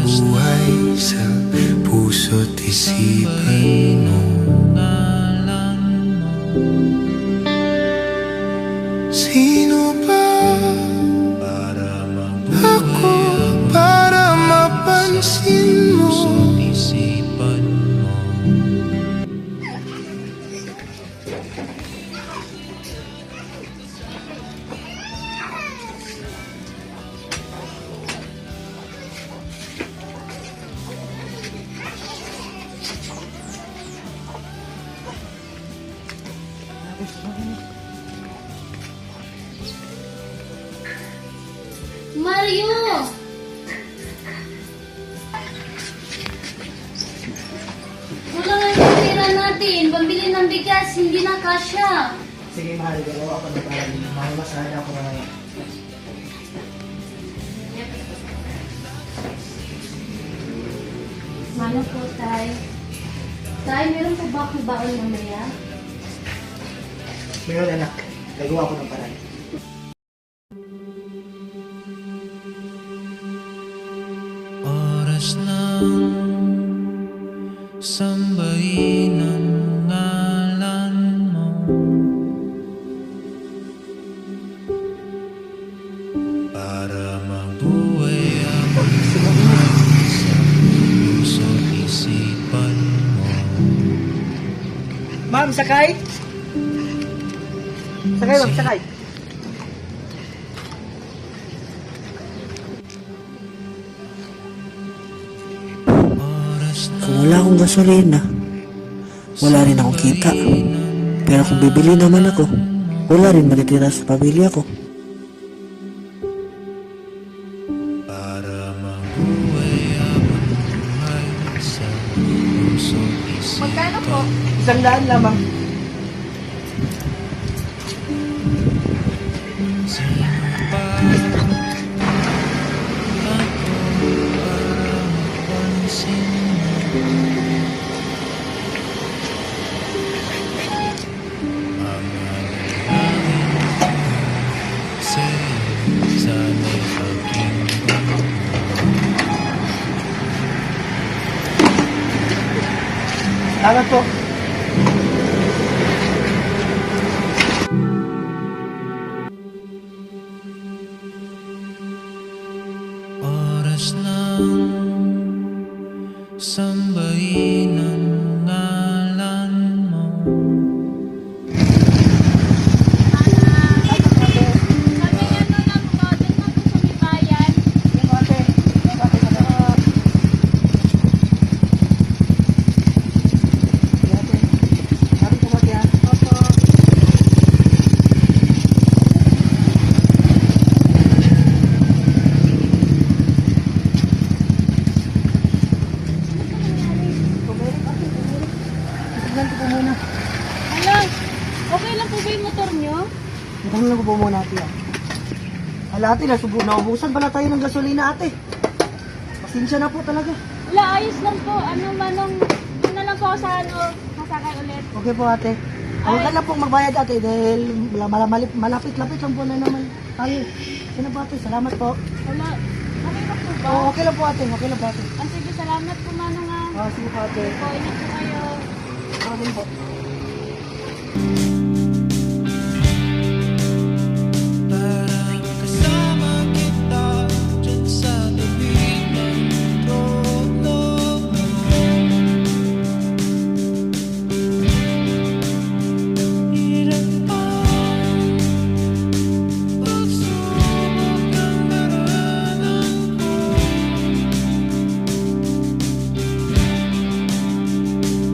buhay sa puso't isipan mo. Sino ba ako para mapansin mo? Mario! Wala nga yung pera natin. Pambili ng bigas, hindi na kasya. Sige, mahal. Dalawa ako na parang mamasahan ako na ngayon. Mano po, Tay? Tay, meron po ba akong baon mamaya? Meron anak. Nagawa ko ng paraan. Oras ng sambahin ang ngalan mo, para mabuhay ang sa puso't isipan mo. Ma'am, sakay! Sakay, ma'am, sakay! Kung wala akong gasolina, wala rin akong kita. Pero kung bibili naman ako, wala rin matitira sa pamilya ko. Para mabuhay ang buhay sa puso't isipan. Magkano po? 100 lamang. Sino ba ako para mapansin mo? Ang alalahanin sa'yo, sana'y pakinggan mo. Salamat po. Oras ng sambahin ang ngalan mo. Hello? Okay lang po ba yung motor nyo? Ito lang po muna ate. Ala ate, naubusan pala tayo ng gasolina ate. Pasensya na po talaga. Wala, ayos lang po. Manong, na lang po sa masakay ulit. Okay po ate. Huwag ka na pong magbayad ate dahil malapit-lapit lang po na naman tayo. Sige po ate, salamat po. Wala. Okay na po ba? Okay lang po ate, okay lang po ate. Sige, salamat po, Manong nga. Sige po ate. Po, ingat po kayo. Okay po. Para kasama kita dyan sa tabi ng trono mo. Hirap pa pagsubok ang daranan ko.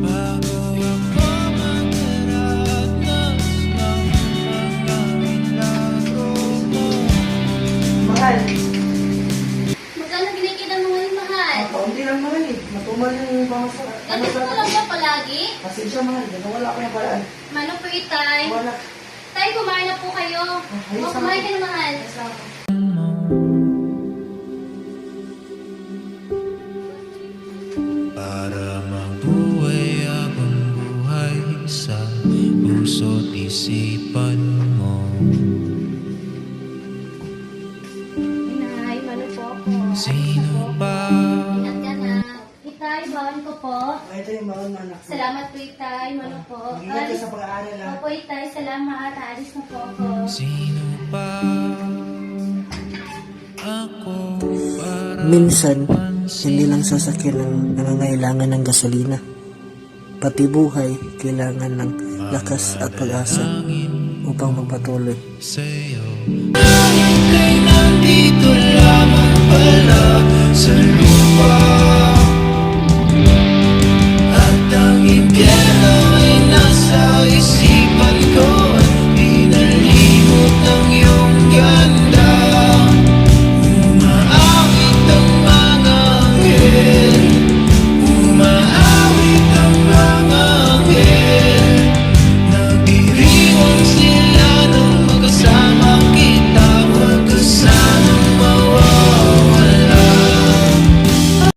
Bago ako magdaranas ng mga milagro mo. Mahal. Magkano kinikita mo ngayon, mahal? Kaunti lang naman eh. Matumal yung pangasa. Ganito mo lang ba palagi? Pasensya mahal, wala ko ng paraan. Manong po itay. Wala. Tay, kumain na po kayo. ayos na. Kumain ka na, mahal. Para mabuhay habang buhay sa puso't isipan mo. Inay, mano po ako. Sino ba po. Ito yung maon na anak. Salamat po, Itay. Ano po? Ingat ka sa pag-aaral ha. Opo, Itay. Salamat. Aalis na po ako. Sino pa ako para Minsan, hindi lang sasakyan ang nangangailangan ng gasolina. Pati buhay, kailangan ng lakas at pag-asa upang magpatuloy. sa'yo?